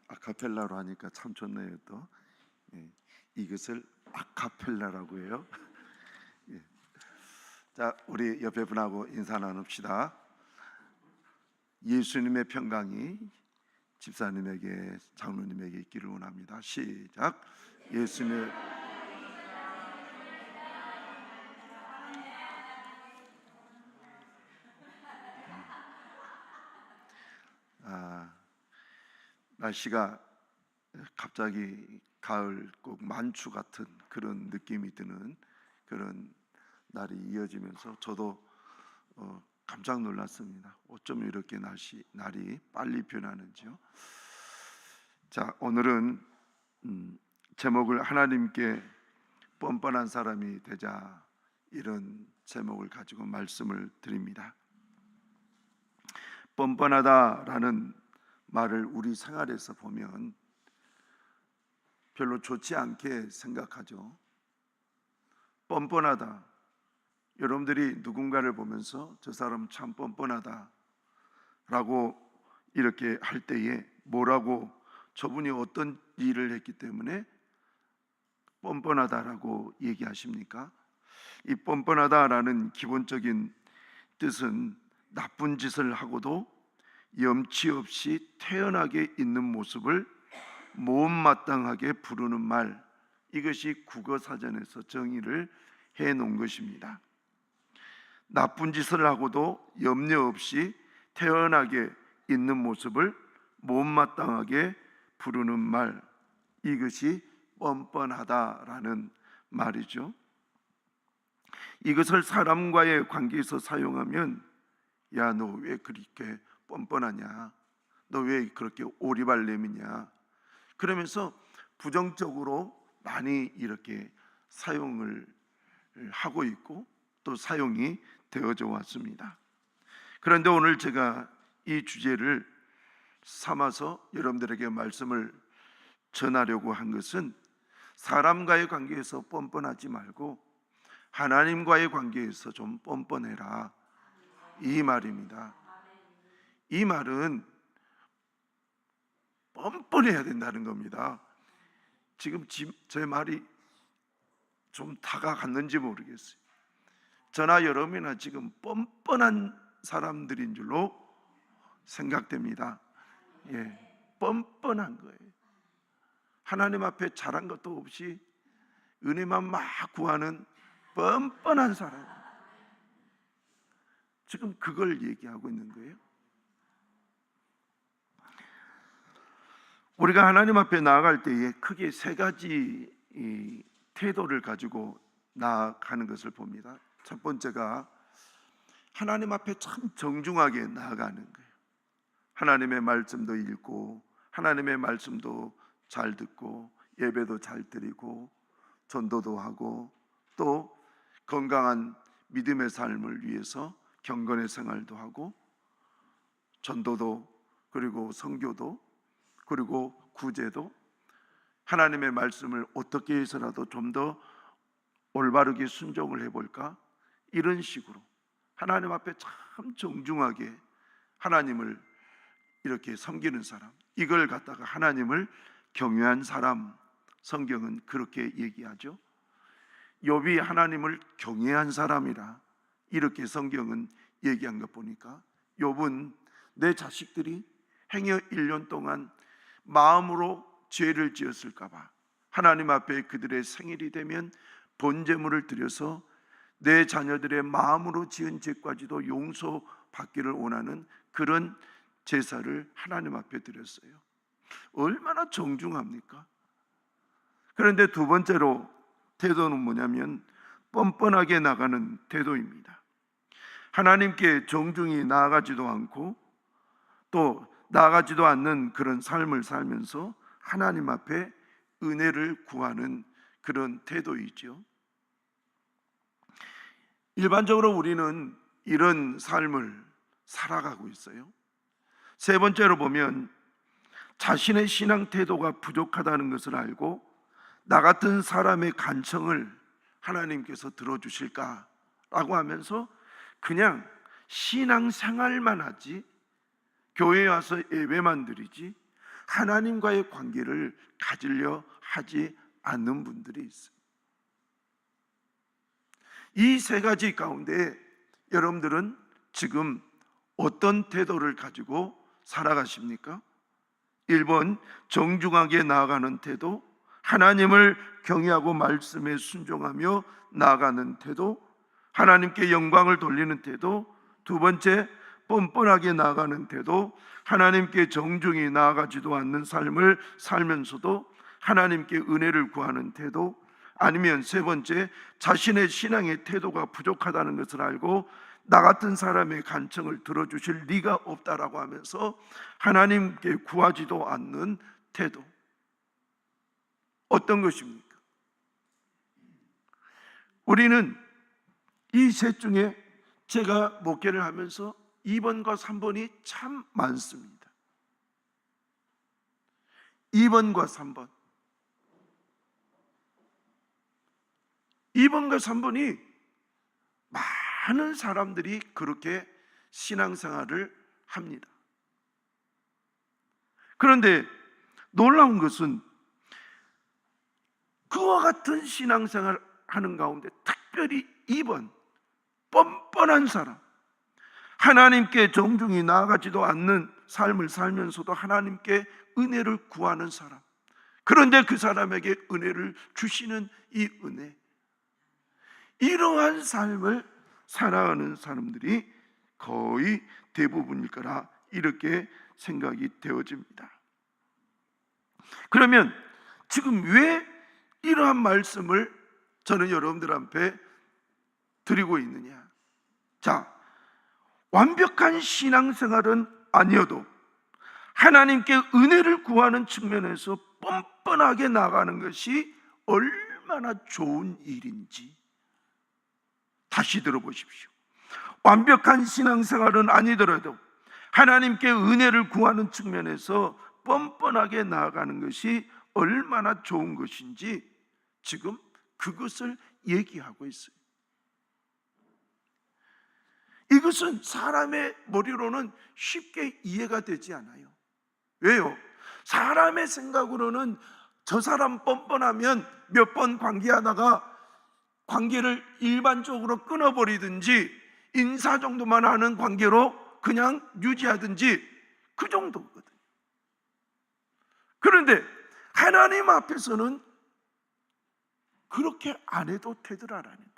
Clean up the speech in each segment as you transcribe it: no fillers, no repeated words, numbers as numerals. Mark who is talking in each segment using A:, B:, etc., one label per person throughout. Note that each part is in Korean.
A: 아카펠라로 하니까 참 좋네요. 또 이것을 아카펠라라고 해요. 자, 우리 옆에 분하고 인사 나눕시다. 예수님의 평강이 집사님에게, 장로님에게 있기를 원합니다. 시작. 예수님의 날씨가 갑자기 가을 꼭 만추 같은 그런 느낌이 드는 그런 날이 이어지면서 저도 깜짝 놀랐습니다. 어쩜 이렇게 날이 빨리 변하는지요. 자, 오늘은 제목을 하나님께 뻔뻔한 사람이 되자, 이런 제목을 가지고 말씀을 드립니다. 뻔뻔하다라는 말을 우리 생활에서 보면 별로 좋지 않게 생각하죠. 뻔뻔하다. 여러분들이 누군가를 보면서 저 사람 참 뻔뻔하다 라고 이렇게 할 때에 뭐라고, 저분이 어떤 일을 했기 때문에 뻔뻔하다라고 얘기하십니까? 이 뻔뻔하다라는 기본적인 뜻은 나쁜 짓을 하고도 염치 없이 태연하게 있는 모습을 못마땅하게 부르는 말, 이것이 국어사전에서 정의를 해놓은 것입니다. 나쁜 짓을 하고도 염려 없이 태연하게 있는 모습을 못마땅하게 부르는 말, 이것이 뻔뻔하다라는 말이죠. 이것을 사람과의 관계에서 사용하면, 야, 너 왜 그렇게 뻔뻔하냐, 너 왜 그렇게 오리발 내미냐, 그러면서 부정적으로 많이 이렇게 사용을 하고 있고 또 사용이 되어져 왔습니다. 그런데 오늘 제가 이 주제를 삼아서 여러분들에게 말씀을 전하려고 한 것은, 사람과의 관계에서 뻔뻔하지 말고 하나님과의 관계에서 좀 뻔뻔해라, 이 말입니다. 이 말은 뻔뻔해야 된다는 겁니다. 지금 제 말이 좀 다가갔는지 모르겠어요. 저나 여러분이나 지금 뻔뻔한 사람들인 줄로 생각됩니다. 뻔뻔한 거예요. 하나님 앞에 잘한 것도 없이 은혜만 막 구하는 뻔뻔한 사람, 지금 그걸 얘기하고 있는 거예요. 우리가 하나님 앞에 나아갈 때에 크게 세 가지 태도를 가지고 나아가는 것을 봅니다. 첫 번째가 하나님 앞에 참 정중하게 나아가는 거예요. 하나님의 말씀도 읽고 하나님의 말씀도 잘 듣고 예배도 잘 드리고 전도도 하고 또 건강한 믿음의 삶을 위해서 경건의 생활도 하고 전도도, 그리고 선교도, 그리고 구제도, 하나님의 말씀을 어떻게 해서라도 좀 더 올바르게 순종을 해볼까, 이런 식으로 하나님 앞에 참 정중하게 하나님을 이렇게 섬기는 사람, 이걸 갖다가 하나님을 경외한 사람, 성경은 그렇게 얘기하죠. 욥이 하나님을 경외한 사람이라 이렇게 성경은 얘기한 것 보니까, 욥은 내 자식들이 행여 1년 동안 마음으로 죄를 지었을까 봐 하나님 앞에 그들의 생일이 되면 번제물을 드려서 내 자녀들의 마음으로 지은 죄까지도 용서받기를 원하는 그런 제사를 하나님 앞에 드렸어요. 얼마나 정중합니까? 그런데 두 번째로 태도는 뭐냐면 뻔뻔하게 나가는 태도입니다. 하나님께 정중히 나아가지도 않고 또 나아가지도 않는 그런 삶을 살면서 하나님 앞에 은혜를 구하는 그런 태도이죠. 일반적으로 우리는 이런 삶을 살아가고 있어요. 세 번째로 보면 자신의 신앙 태도가 부족하다는 것을 알고 나 같은 사람의 간청을 하나님께서 들어주실까라고 하면서 그냥 신앙 생활만 하지, 교회에 와서 예배만 드리지 하나님과의 관계를 가지려 하지 않는 분들이 있어요. 이 세 가지 가운데 여러분들은 지금 어떤 태도를 가지고 살아가십니까? 1번, 정중하게 나아가는 태도, 하나님을 경외하고 말씀에 순종하며 나아가는 태도, 하나님께 영광을 돌리는 태도. 2번째, 뻔뻔하게 나아가는 태도, 하나님께 정중히 나아가지도 않는 삶을 살면서도 하나님께 은혜를 구하는 태도. 아니면 3번째, 자신의 신앙의 태도가 부족하다는 것을 알고 나 같은 사람의 간청을 들어주실 리가 없다라고 하면서 하나님께 구하지도 않는 태도. 어떤 것입니까? 우리는 이 셋 중에 제가 목회를 하면서 2번과 3번이 참 많습니다. 2번과 3번. 2번과 3번이 많은 사람들이 그렇게 신앙생활을 합니다. 그런데 놀라운 것은 그와 같은 신앙생활을 하는 가운데 특별히 2번, 뻔뻔한 사람, 하나님께 정중히 나아가지도 않는 삶을 살면서도 하나님께 은혜를 구하는 사람, 그런데 그 사람에게 은혜를 주시는 이 은혜, 이러한 삶을 살아가는 사람들이 거의 대부분일 거라 이렇게 생각이 되어집니다. 그러면 지금 왜 이러한 말씀을 저는 여러분들 앞에 드리고 있느냐? 자, 완벽한 신앙생활은 아니어도 하나님께 은혜를 구하는 측면에서 뻔뻔하게 나가는 것이 얼마나 좋은 일인지 다시 들어보십시오. 완벽한 신앙생활은 아니더라도 하나님께 은혜를 구하는 측면에서 뻔뻔하게 나아가는 것이 얼마나 좋은 것인지 지금 그것을 얘기하고 있어요. 이것은 사람의 머리로는 쉽게 이해가 되지 않아요. 왜요? 사람의 생각으로는 저 사람 뻔뻔하면 몇 번 관계하다가 관계를 일반적으로 끊어버리든지 인사 정도만 하는 관계로 그냥 유지하든지 그 정도거든요. 그런데 하나님 앞에서는 그렇게 안 해도 되더라라는 거예요.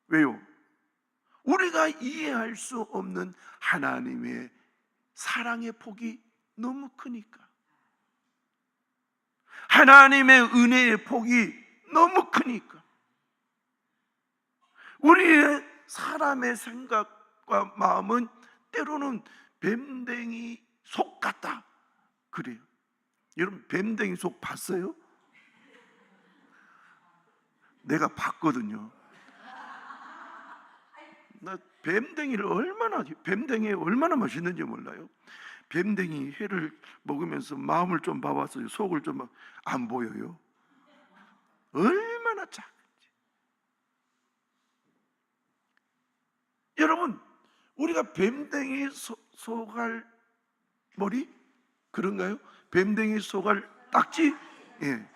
A: 왜요? 우리가 이해할 수 없는 하나님의 사랑의 폭이 너무 크니까, 하나님의 은혜의 폭이 너무 크니까, 우리의 사람의 생각과 마음은 때로는 뱀댕이 속 같다 그래요. 여러분 뱀댕이 속 봤어요? 내가 봤거든요. 나 뱀댕이 얼마나 맛있는지 몰라요. 뱀댕이 회를 먹으면서 마음을 좀 봐봤어요. 속을 좀 안 보여요. 얼마나 작은지. 여러분, 우리가 뱀댕이 소갈 머리 그런가요? 뱀댕이 소갈 딱지? 예.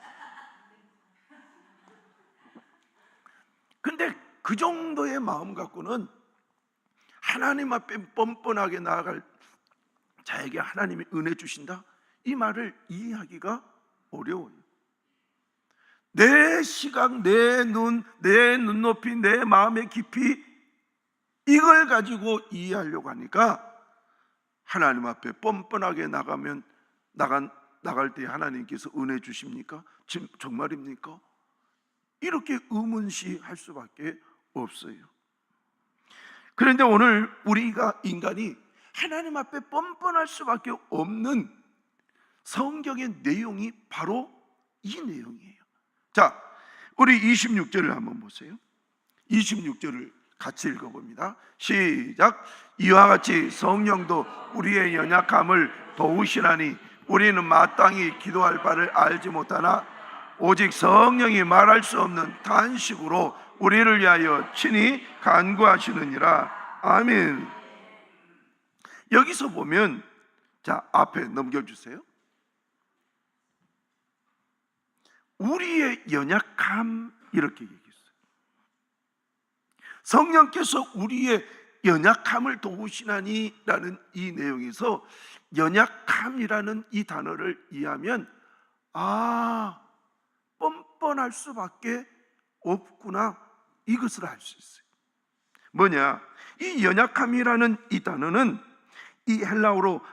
A: 근데 그 정도의 마음 갖고는 하나님 앞에 뻔뻔하게 나아갈 자에게 하나님이 은혜 주신다? 이 말을 이해하기가 어려워요. 내 시각, 내 눈, 내 눈높이, 내 마음의 깊이 이걸 가지고 이해하려고 하니까 하나님 앞에 뻔뻔하게 나갈 때 하나님께서 은혜 주십니까? 지금 정말입니까? 이렇게 의문시할 수밖에 없어요. 그런데 오늘 우리가 인간이 하나님 앞에 뻔뻔할 수밖에 없는 성경의 내용이 바로 이 내용이에요. 자, 우리 26절을 한번 보세요. 26절을 같이 읽어봅니다. 시작. 이와 같이 성령도 우리의 연약함을 도우시나니 우리는 마땅히 기도할 바를 알지 못하나 오직 성령이 말할 수 없는 탄식으로 우리를 위하여 친히 간구하시느니라. 아멘. 여기서 보면 자, 앞에 넘겨주세요. 우리의 연약함, 이렇게 얘기했어요. 성령께서 우리의 연약함을 도우시나니라는 이 내용에서 연약함이라는 이 단어를 이해하면 뻔뻔할 수밖에 없구나, 이것을 알 수 있어요. 뭐냐? 이 연약함이라는 이 단어는 이 헬라어로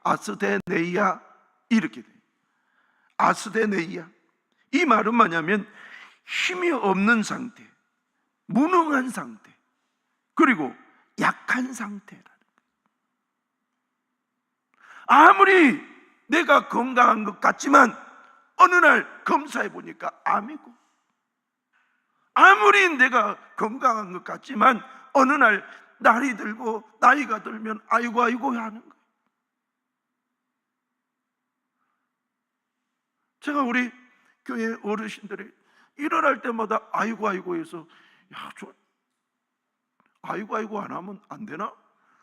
A: 아스데네이아, 이렇게 돼요. 아스데네이아, 이 말은 뭐냐면 힘이 없는 상태, 무능한 상태, 그리고 약한 상태라는 거예요. 아무리 내가 건강한 것 같지만 어느 날 검사해 보니까 암이고, 아무리 내가 건강한 것 같지만 어느 날 날이 들고 나이가 들면 아이고 하는 거예요. 제가 우리 교회 어르신들이 일어날 때마다 아이고 해서, 야, 저 아이고 안 하면 안 되나?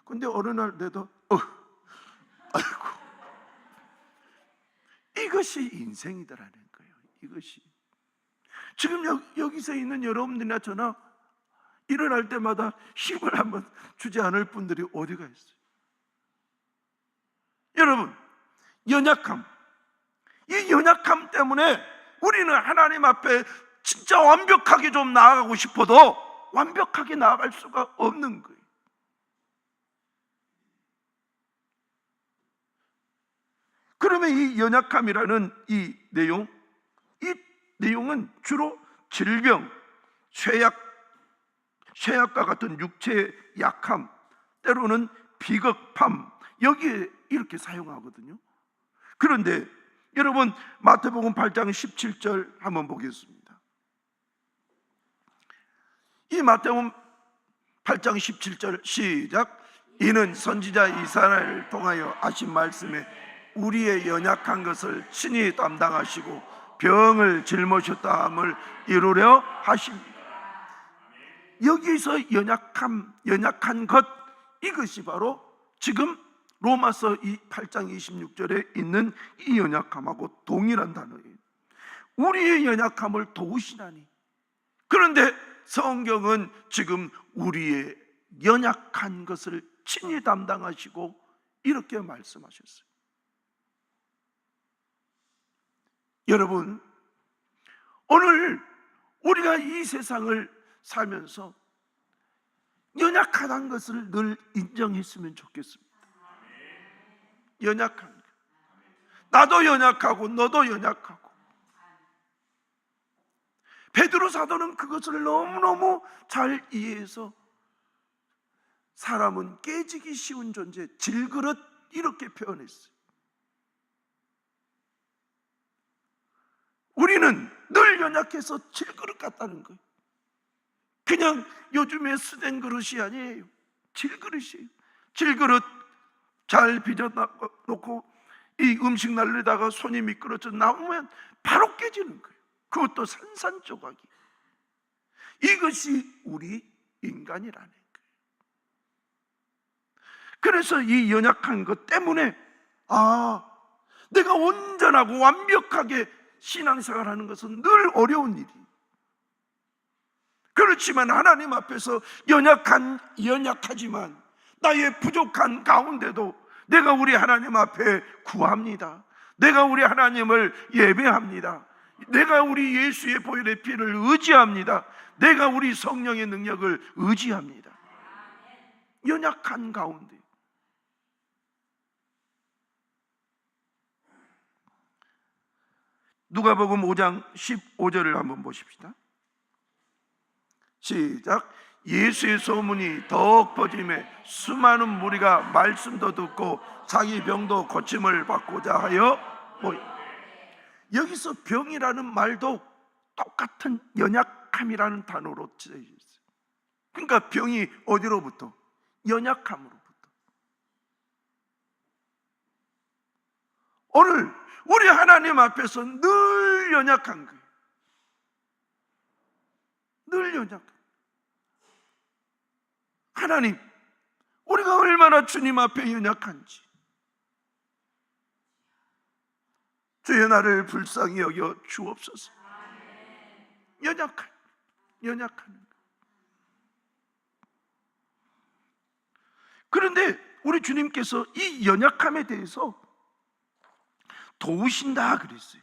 A: 근데 어느 날 내도 아이고. 이것이 인생이더라는 거예요. 이것이 지금 여기서 있는 여러분들이나 저나 일어날 때마다 힘을 한번 주지 않을 분들이 어디가 있어요? 여러분, 연약함, 이 연약함 때문에 우리는 하나님 앞에 진짜 완벽하게 좀 나아가고 싶어도 완벽하게 나아갈 수가 없는 거예요. 그러면 이 연약함이라는 이 내용은 주로 질병, 쇠약과 같은 육체의 약함, 때로는 비겁함, 여기에 이렇게 사용하거든요. 그런데 여러분, 마태복음 8장 17절 한번 보겠습니다. 이 마태복음 8장 17절 시작. 이는 선지자 이사야를 통하여 하신 말씀에 우리의 연약한 것을 친히 담당하시고 병을 짊으셨다 함을 이루려 하십니다. 여기서 연약한 것, 이것이 바로 지금 로마서 8장 26절에 있는 이 연약함하고 동일한 단어예요. 우리의 연약함을 도우시나니. 그런데 성경은 지금 우리의 연약한 것을 친히 담당하시고 이렇게 말씀하셨어요. 여러분, 오늘 우리가 이 세상을 살면서 연약하다는 것을 늘 인정했으면 좋겠습니다. 연약한 것, 나도 연약하고 너도 연약하고. 베드로 사도는 그것을 너무너무 잘 이해해서 사람은 깨지기 쉬운 존재, 질그릇, 이렇게 표현했어요. 우리는 늘 연약해서 질그릇 같다는 거예요. 그냥 요즘에 쓰된 그릇이 아니에요. 질그릇이에요. 질그릇 잘 빚어놓고 이 음식 날리다가 손이 미끄러져 나오면 바로 깨지는 거예요. 그것도 산산조각이. 이것이 우리 인간이라는 거예요. 그래서 이 연약한 것 때문에 내가 온전하고 완벽하게 신앙생활 하는 것은 늘 어려운 일이에요. 그렇지만 하나님 앞에서 연약하지만 나의 부족한 가운데도 내가 우리 하나님 앞에 구합니다. 내가 우리 하나님을 예배합니다. 내가 우리 예수의 보혈의 피를 의지합니다. 내가 우리 성령의 능력을 의지합니다. 연약한 가운데. 누가복음 5장 15절을 한번 보십시다. 시작. 예수의 소문이 더욱 퍼짐에 수많은 무리가 말씀도 듣고 자기 병도 고침을 받고자 하여 여기서 병이라는 말도 똑같은 연약함이라는 단어로 쓰여 있어요. 그러니까 병이 어디로부터? 연약함으로부터. 오늘 우리 하나님 앞에서 늘 연약한 거예요. 늘 연약한. 하나님, 우리가 얼마나 주님 앞에 연약한지, 주의 나를 불쌍히 여겨 주옵소서. 연약한. 그런데 우리 주님께서 이 연약함에 대해서 도우신다 그랬어요.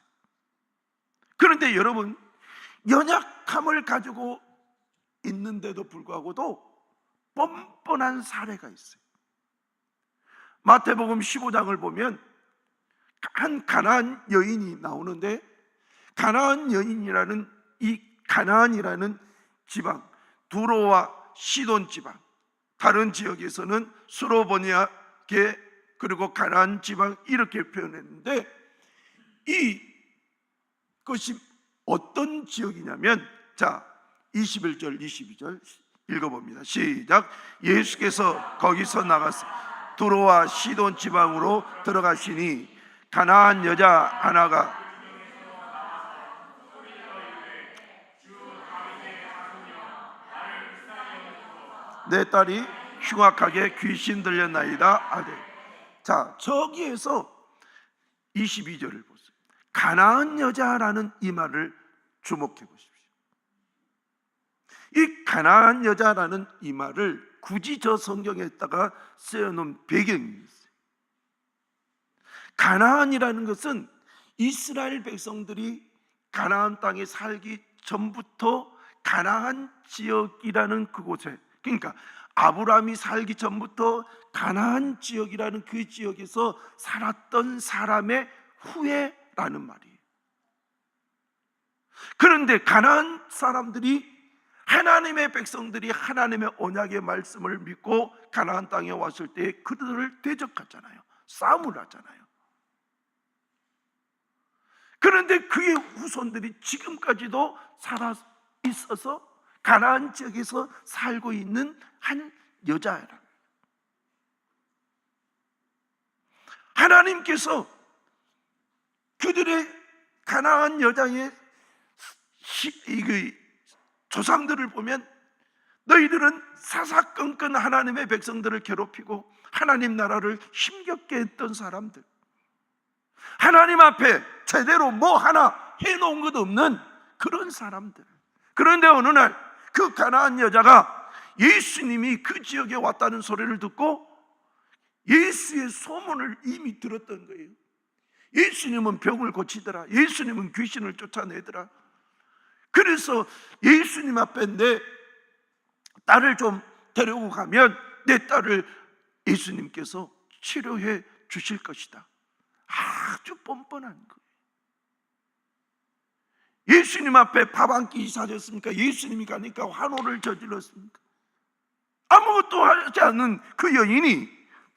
A: 그런데 여러분, 연약함을 가지고 있는데도 불구하고도 뻔뻔한 사례가 있어요. 마태복음 15장을 보면 한 가나안 여인이 나오는데, 가나안 여인이라는 이 가나안이라는 지방, 두로와 시돈 지방, 다른 지역에서는 수로보니아계, 그리고 가나안 지방 이렇게 표현했는데, 이것이 어떤 지역이냐면, 자 21절 22절 읽어봅니다. 시작. 예수께서 거기서 나가서 두로와 시돈 지방으로 들어가시니 가나안 여자 하나가 내 딸이 흉악하게 귀신 들렸나이다 하되. 자, 저기에서 22절을 보세요. 가나안 여자라는 이 말을 주목해 보십시오. 이 가나안 여자라는 이 말을 굳이 저 성경에다가 쓰여놓은 배경이 있어요. 가나안이라는 것은 이스라엘 백성들이 가나안 땅에 살기 전부터 가나안 지역이라는 그곳에, 그러니까 아브라함이 살기 전부터 가나안 지역이라는 그 지역에서 살았던 사람의 후예라는 말이에요. 그런데 가나안 사람들이, 하나님의 백성들이 하나님의 언약의 말씀을 믿고 가나안 땅에 왔을 때 그들을 대적하잖아요. 싸움을 하잖아요. 그런데 그의 후손들이 지금까지도 살아 있어서 가나안 지역에서 살고 있는 한 여자라. 하나님께서 그들의 가나안 여자의 조상들을 보면, 너희들은 사사건건 하나님의 백성들을 괴롭히고 하나님 나라를 힘겹게 했던 사람들, 하나님 앞에 제대로 뭐 하나 해놓은 것 없는 그런 사람들. 그런데 어느 날 그 가나안 여자가 예수님이 그 지역에 왔다는 소리를 듣고 예수의 소문을 이미 들었던 거예요. 예수님은 병을 고치더라, 예수님은 귀신을 쫓아내더라. 그래서 예수님 앞에 내 딸을 좀 데리고 가면 내 딸을 예수님께서 치료해 주실 것이다. 아주 뻔뻔한 거예요. 예수님 앞에 밥 한 끼 사줬습니까? 예수님이 가니까 환호를 저질렀습니까? 아무것도 하지 않는 그 여인이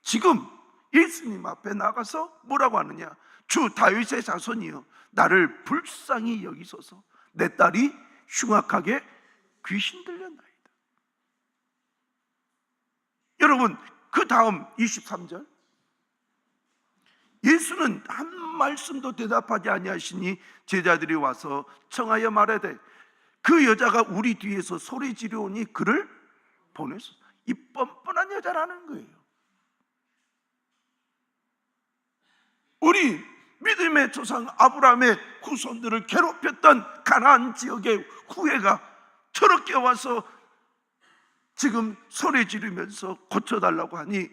A: 지금 예수님 앞에 나가서 뭐라고 하느냐? 주 다윗의 자손이여, 나를 불쌍히 여기소서. 내 딸이 흉악하게 귀신 들렸나이다. 여러분, 그 다음 23절, 예수는 한 말씀도 대답하지 아니하시니 제자들이 와서 청하여 말하되 그 여자가 우리 뒤에서 소리 지르오니 그를 보내소. 이 뻔뻔한 여자라는 거예요. 우리 믿음의 조상 아브라함의 후손들을 괴롭혔던 가나안 지역의 후예가 저렇게 와서 지금 소리 지르면서 고쳐달라고 하니,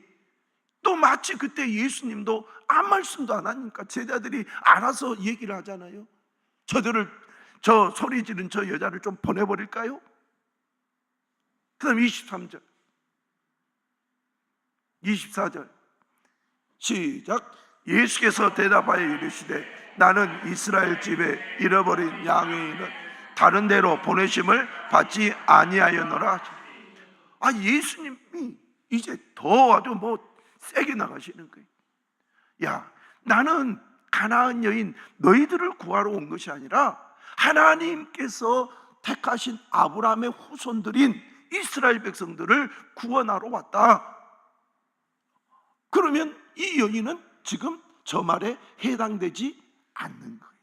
A: 또 마치 그때 예수님도 아무 말씀도 안 하니까 제자들이 알아서 얘기를 하잖아요. 저 소리 지른 저 여자를 좀 보내버릴까요? 그 다음 23절 24절 시작. 예수께서 대답하여 이르시되 나는 이스라엘 집에 잃어버린 양이는 다른 데로 보내심을 받지 아니하였노라. 예수님이 이제 더 아주 세게 나가시는 거예요. 야, 나는 가나안 여인 너희들을 구하러 온 것이 아니라 하나님께서 택하신 아브라함의 후손들인 이스라엘 백성들을 구원하러 왔다. 그러면 이 여인은 지금 저 말에 해당되지 않는 거예요.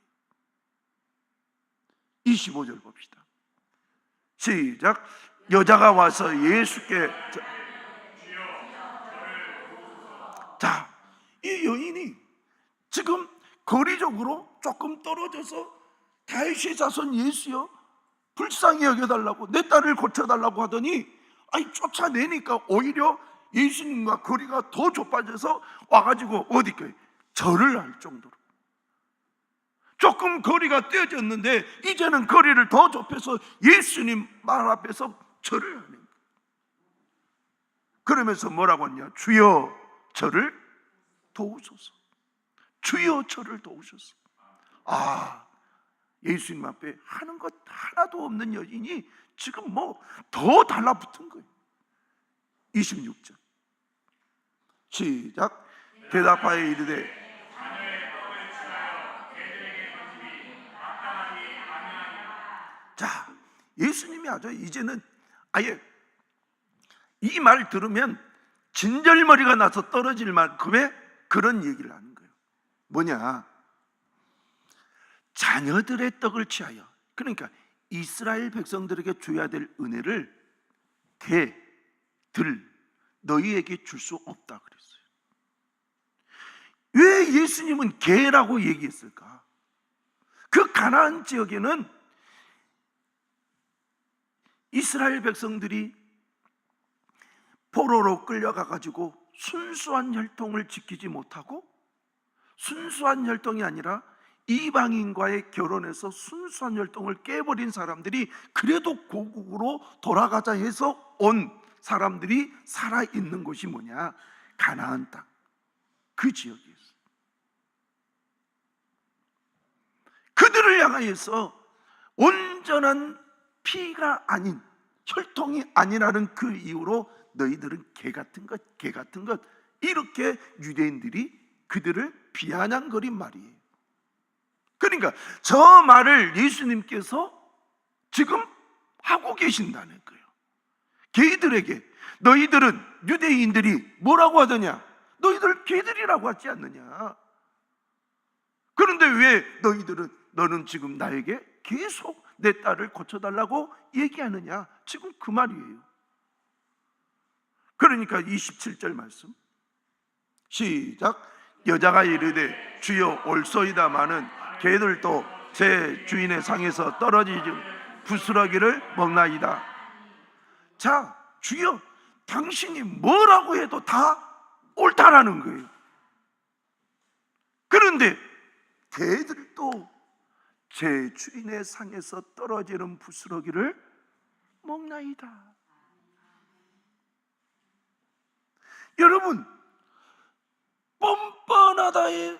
A: 25절 봅시다. 시작. 여자가 와서 예수께, 자, 이 여인이 지금 거리적으로 조금 떨어져서 다윗의 자손 예수여 불쌍히 여겨달라고, 내 딸을 고쳐달라고 하더니 쫓아내니까 오히려 예수님과 거리가 더 좁아져서 와가지고 어디까지 절을 할 정도로. 조금 거리가 떼어졌는데 이제는 거리를 더 좁혀서 예수님 말 앞에서 절을 하는 거예요. 그러면서 뭐라고 했냐? 주여 저를 도우소서. 주여 저를 도우소서. 예수님 앞에 하는 것 하나도 없는 여인이 지금 더 달라붙은 거예요. 26절 시작. 대답하여 이르되 자, 예수님이 이제는 아예 이 말 들으면 진절머리가 나서 떨어질 만큼의 그런 얘기를 하는 거예요. 뭐냐? 자녀들의 떡을 취하여, 그러니까 이스라엘 백성들에게 줘야 될 은혜를 너희에게 줄 수 없다 그랬어요. 왜 예수님은 개라고 얘기했을까? 그 가나안 지역에는 이스라엘 백성들이 포로로 끌려가 가지고 순수한 혈통을 지키지 못하고, 순수한 혈통이 아니라 이방인과의 결혼해서 순수한 혈통을 깨버린 사람들이 그래도 고국으로 돌아가자 해서 온 사람들이 살아있는 곳이 뭐냐? 가나안 땅, 그 지역이었어요. 그들을 향하여서 온전한 피가 아닌, 혈통이 아니라는 그 이유로 너희들은 개 같은 것 이렇게 유대인들이 그들을 비아냥거린 말이에요. 그러니까 저 말을 예수님께서 지금 하고 계신다는 거예요. 개들에게, 너희들은, 유대인들이 뭐라고 하더냐? 너희들 개들이라고 하지 않느냐? 그런데 왜 너는 지금 나에게 계속 내 딸을 고쳐달라고 얘기하느냐? 지금 그 말이에요. 그러니까 27절 말씀 시작. 여자가 이르되 주여 올소이다마는 개들도 제 주인의 상에서 떨어지지 부스러기를 먹나이다. 자, 주여, 당신이 뭐라고 해도 다 옳다라는 거예요. 그런데 개들도 제 주인의 상에서 떨어지는 부스러기를 먹나이다. 여러분, 뻔뻔하다가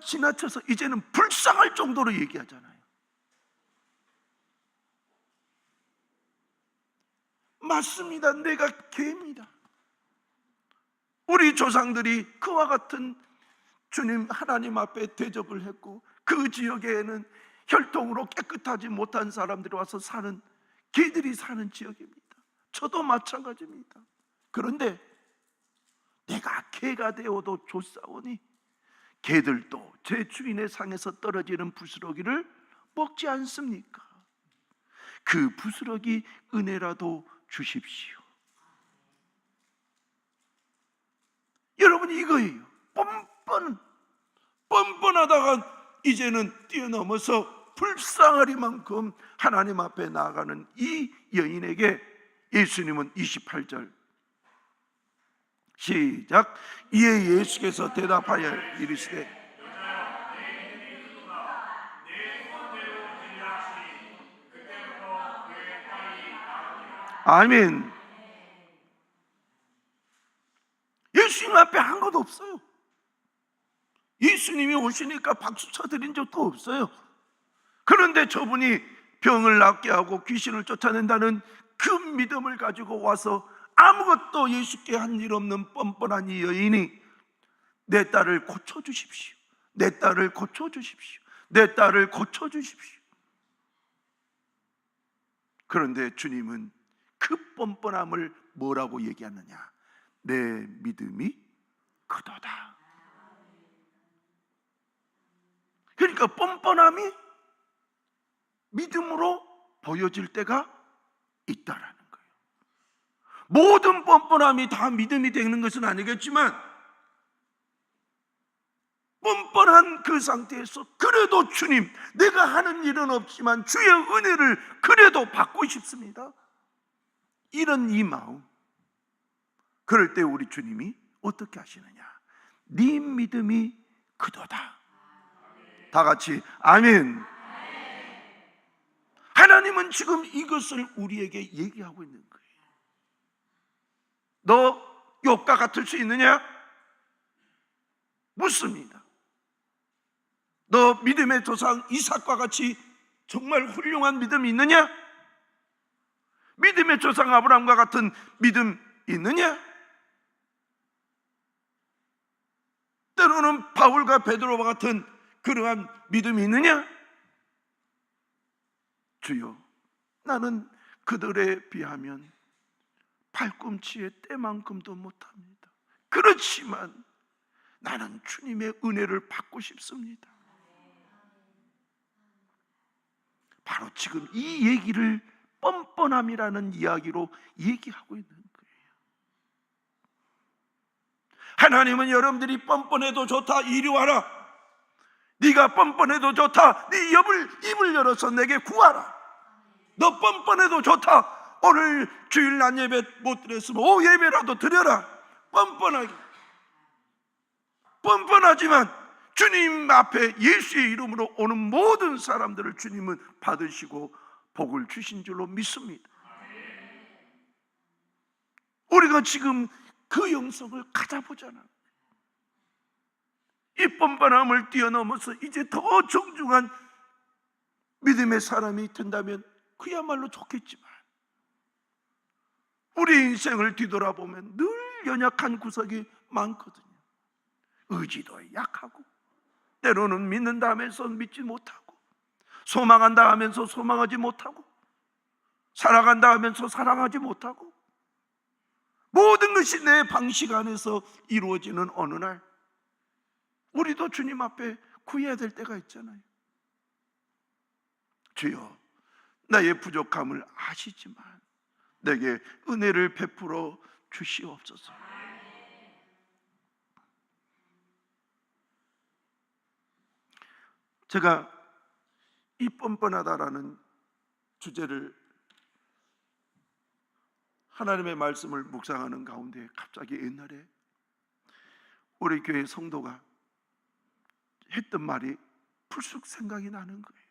A: 지나쳐서 이제는 불쌍할 정도로 얘기하잖아요. 맞습니다. 내가 개입니다. 우리 조상들이 그와 같은 주님 하나님 앞에 대접을 했고, 그 지역에는 혈통으로 깨끗하지 못한 사람들이 와서 사는, 개들이 사는 지역입니다. 저도 마찬가지입니다. 그런데 내가 개가 되어도 좋사오니 개들도 제 주인의 상에서 떨어지는 부스러기를 먹지 않습니까? 그 부스러기 은혜라도 주십시오. 여러분, 이거예요. 뻔뻔하다가 이제는 뛰어넘어서 불쌍하리만큼 하나님 앞에 나아가는 이 여인에게 예수님은 28절 시작. 이에 예수께서 대답하여 이르시되 아멘. 예수님 앞에 한 것도 없어요. 예수님이 오시니까 박수 쳐드린 적도 없어요. 그런데 저분이 병을 낫게 하고 귀신을 쫓아낸다는 그 믿음을 가지고 와서 아무것도 예수께 한 일 없는 뻔뻔한 이 여인이 내 딸을 고쳐주십시오, 내 딸을 고쳐주십시오, 내 딸을 고쳐주십시오. 그런데 주님은 그 뻔뻔함을 뭐라고 얘기하느냐? 내 믿음이 크도다. 그러니까 뻔뻔함이 믿음으로 보여질 때가 있다라는 거예요. 모든 뻔뻔함이 다 믿음이 되는 것은 아니겠지만 뻔뻔한 그 상태에서 그래도 주님, 내가 하는 일은 없지만 주의 은혜를 그래도 받고 싶습니다, 이런 이 마음. 그럴 때 우리 주님이 어떻게 하시느냐? 네 믿음이 그도다. 다 같이 아멘. 하나님은 지금 이것을 우리에게 얘기하고 있는 거예요. 너 욥과 같을 수 있느냐? 묻습니다. 너 믿음의 조상 이삭과 같이 정말 훌륭한 믿음이 있느냐? 믿음의 조상 아브라함과 같은 믿음 있느냐? 때로는 바울과 베드로와 같은 그러한 믿음이 있느냐? 주여, 나는 그들에 비하면 발꿈치의 때만큼도 못합니다. 그렇지만 나는 주님의 은혜를 받고 싶습니다. 바로 지금 이 얘기를 뻔뻔함이라는 이야기로 얘기하고 있는 거예요. 하나님은 여러분들이 뻔뻔해도 좋다, 이리 와라. 네가 뻔뻔해도 좋다, 네 입을 열어서 내게 구하라. 너 뻔뻔해도 좋다, 오늘 주일 난 예배 못 드렸으면 오후 예배라도 드려라. 뻔뻔하지만 주님 앞에 예수의 이름으로 오는 모든 사람들을 주님은 받으시고 복을 주신 줄로 믿습니다. 우리가 지금 그 영성을 가져보잖아. 이 뻔뻔함을 뛰어넘어서 이제 더 정중한 믿음의 사람이 된다면 그야말로 좋겠지만, 우리 인생을 뒤돌아보면 늘 연약한 구석이 많거든요. 의지도 약하고, 때로는 믿는다 하면서 믿지 못하고, 소망한다 하면서 소망하지 못하고, 사랑한다 하면서 사랑하지 못하고, 모든 것이 내 방식 안에서 이루어지는 어느 날 우리도 주님 앞에 구해야 될 때가 있잖아요. 주여, 나의 부족함을 아시지만 내게 은혜를 베풀어 주시옵소서. 제가 이 뻔뻔하다라는 주제를, 하나님의 말씀을 묵상하는 가운데 갑자기 옛날에 우리 교회 성도가 했던 말이 불쑥 생각이 나는 거예요.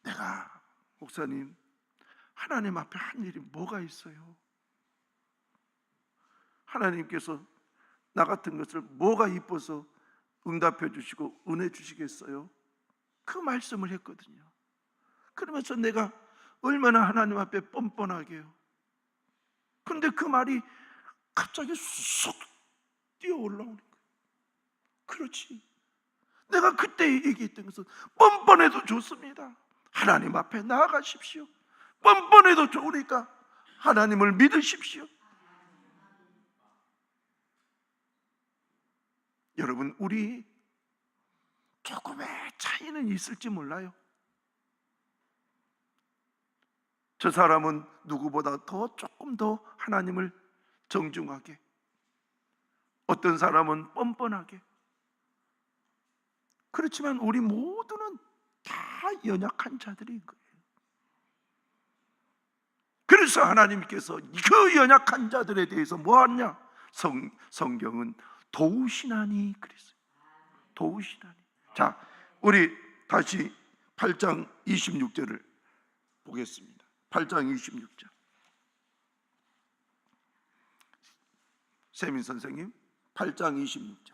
A: 내가, 목사님, 하나님 앞에 한 일이 뭐가 있어요? 하나님께서 나 같은 것을 뭐가 이뻐서 응답해 주시고 은혜 주시겠어요? 그 말씀을 했거든요. 그러면서 내가 얼마나 하나님 앞에 뻔뻔하게요. 그런데 그 말이 갑자기 쑥 뛰어 올라오는 거예요. 그렇지, 내가 그때 얘기했던 것은 뻔뻔해도 좋습니다. 하나님 앞에 나아가십시오. 뻔뻔해도 좋으니까 하나님을 믿으십시오. 여러분, 우리 조금의 차이는 있을지 몰라요. 저 사람은 누구보다 조금 더 하나님을 정중하게, 어떤 사람은 뻔뻔하게. 그렇지만 우리 모두는 다 연약한 자들인 거예요. 그래서 하나님께서 그 연약한 자들에 대해서 뭐 하냐? 성경은 도우시나니 그랬어요. 도우시나니. 자, 우리 다시 8장 26절을 보겠습니다. 8장 26절. 세민 선생님, 8장 26절.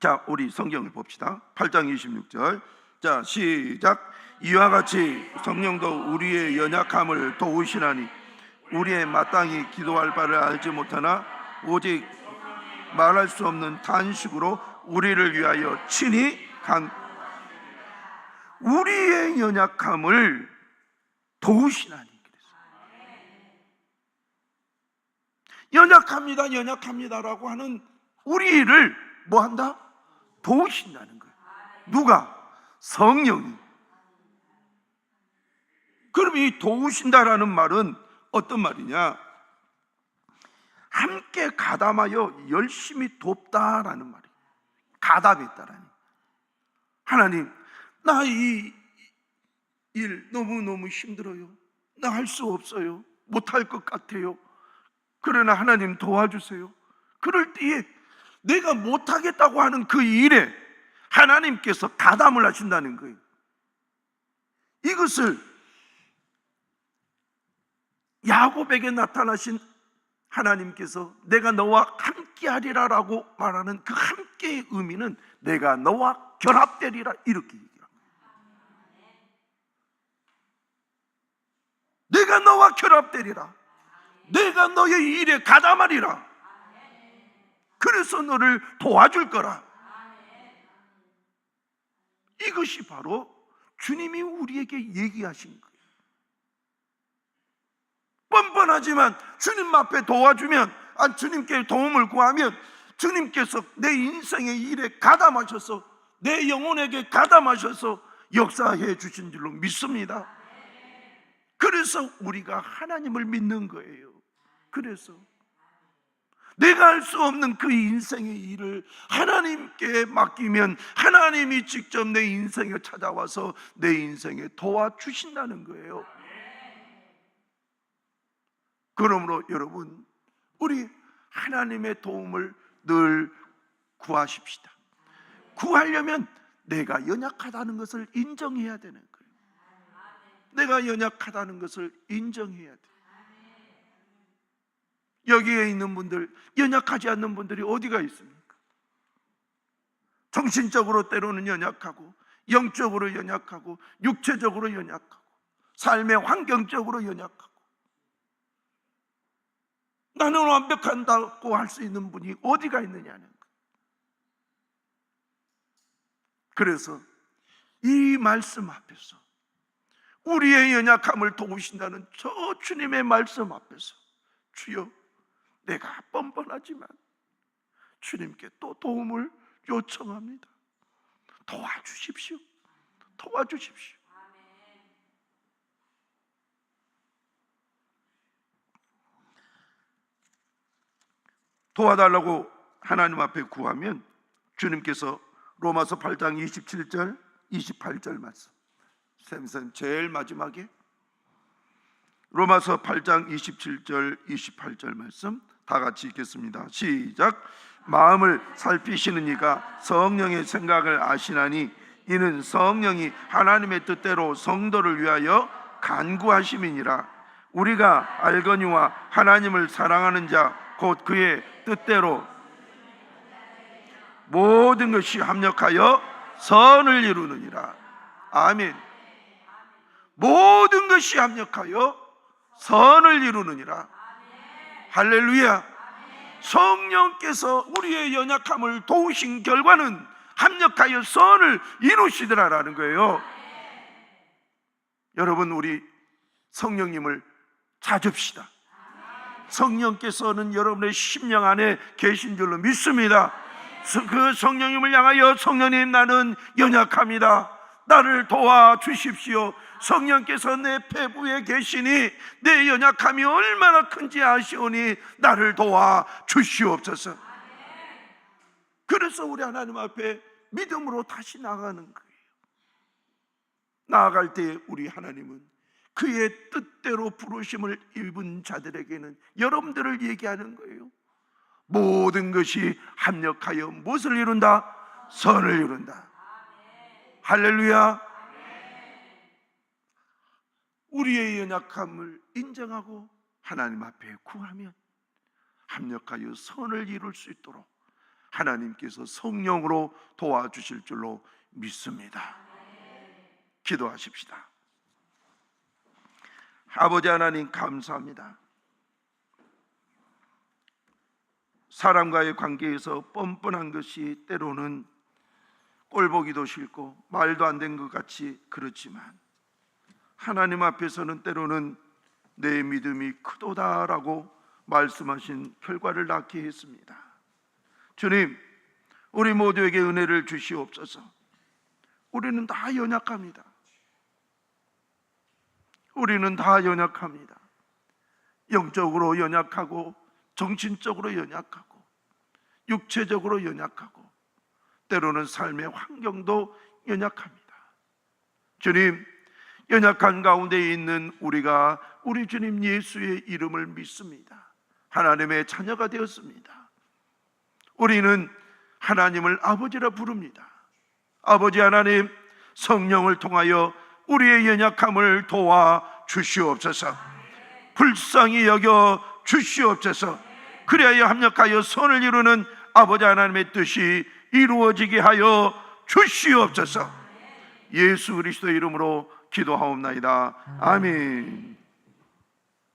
A: 자, 우리 성경을 봅시다. 8장 26절. 자, 시작. 이와 같이 성령도 우리의 연약함을 도우시나니 우리의 마땅히 기도할 바를 알지 못하나 오직 말할 수 없는 탄식으로 우리를 위하여 친히 우리의 연약함을 도우시나니. 연약합니다, 연약합니다라고 하는 우리를 뭐한다? 도우신다는 거예요. 누가? 성령이. 그럼 이 도우신다라는 말은 어떤 말이냐? 함께 가담하여 열심히 돕다라는 말이에요. 가담했다라니. 하나님, 나 이 일 너무너무 힘들어요. 나 할 수 없어요. 못할 것 같아요. 그러나 하나님 도와주세요. 그럴 때에 내가 못하겠다고 하는 그 일에 하나님께서 가담을 하신다는 거예요. 이것을 야곱에게 나타나신 하나님께서 내가 너와 함께하리라라고 말하는 그 함께의 의미는 내가 너와 결합되리라, 이렇게 얘기합니다. 내가 너와 결합되리라, 내가 너의 일에 가담하리라, 그래서 너를 도와줄 거라. 이것이 바로 주님이 우리에게 얘기하신 거예요. 뻔뻔하지만 주님 앞에 도와주면, 주님께 도움을 구하면 주님께서 내 인생의 일에 가담하셔서 내 영혼에게 가담하셔서 역사해 주신 줄로 믿습니다. 그래서 우리가 하나님을 믿는 거예요. 그래서 내가 할 수 없는 그 인생의 일을 하나님께 맡기면 하나님이 직접 내 인생에 찾아와서 내 인생에 도와주신다는 거예요. 그러므로 여러분, 우리 하나님의 도움을 늘 구하십시다. 구하려면 내가 연약하다는 것을 인정해야 되는 거예요. 내가 연약하다는 것을 인정해야 돼요. 여기에 있는 분들, 연약하지 않는 분들이 어디가 있습니까? 정신적으로 때로는 연약하고, 영적으로 연약하고, 육체적으로 연약하고, 삶의 환경적으로 연약하고, 나는 완벽한다고 할 수 있는 분이 어디가 있느냐는 거예요. 그래서 이 말씀 앞에서, 우리의 연약함을 도우신다는 저 주님의 말씀 앞에서, 주여, 내가 뻔뻔하지만 주님께 또 도움을 요청합니다. 도와주십시오. 도와주십시오. 도와달라고 하나님 앞에 구하면 주님께서 로마서 8장 27절 28절 말씀, 쌤 제일 마지막에 로마서 8장 27절 28절 말씀 다 같이 읽겠습니다. 시작. 마음을 살피시는 이가 성령의 생각을 아시나니 이는 성령이 하나님의 뜻대로 성도를 위하여 간구하심이니라. 우리가 알거니와 하나님을 사랑하는 자 곧 그의 뜻대로 모든 것이 합력하여 선을 이루느니라. 아멘. 모든 것이 합력하여 선을 이루느니라. 할렐루야. 성령께서 우리의 연약함을 도우신 결과는 합력하여 선을 이루시더라라는 거예요. 여러분, 우리 성령님을 찾읍시다. 성령께서는 여러분의 심령 안에 계신 줄로 믿습니다. 그 성령님을 향하여, 성령님, 나는 연약합니다. 나를 도와주십시오. 성령께서 내 폐부에 계시니 내 연약함이 얼마나 큰지 아시오니 나를 도와주시옵소서. 그래서 우리 하나님 앞에 믿음으로 다시 나아가는 거예요. 나아갈 때 우리 하나님은 그의 뜻대로 부르심을 입은 자들에게는 여러분들을 얘기하는 거예요. 모든 것이 합력하여 무엇을 이룬다? 선을 이룬다. 할렐루야. 우리의 연약함을 인정하고 하나님 앞에 구하면 합력하여 선을 이룰 수 있도록 하나님께서 성령으로 도와주실 줄로 믿습니다. 기도하십시다. 아버지 하나님, 감사합니다. 사람과의 관계에서 뻔뻔한 것이 때로는 꼴보기도 싫고 말도 안 된 것 같이 그렇지만 하나님 앞에서는 때로는 내 믿음이 크도다라고 말씀하신 결과를 낳게 했습니다. 주님, 우리 모두에게 은혜를 주시옵소서. 우리는 다 연약합니다. 우리는 다 연약합니다. 영적으로 연약하고, 정신적으로 연약하고, 육체적으로 연약하고, 때로는 삶의 환경도 연약합니다. 주님, 연약한 가운데 있는 우리가 우리 주님 예수의 이름을 믿습니다. 하나님의 자녀가 되었습니다. 우리는 하나님을 아버지라 부릅니다. 아버지 하나님, 성령을 통하여 우리의 연약함을 도와 주시옵소서. 불쌍히 여겨 주시옵소서. 그리하여 합력하여 선을 이루는 아버지 하나님의 뜻이 이루어지게 하여 주시옵소서. 예수 그리스도의 이름으로 기도하옵나이다. 아멘.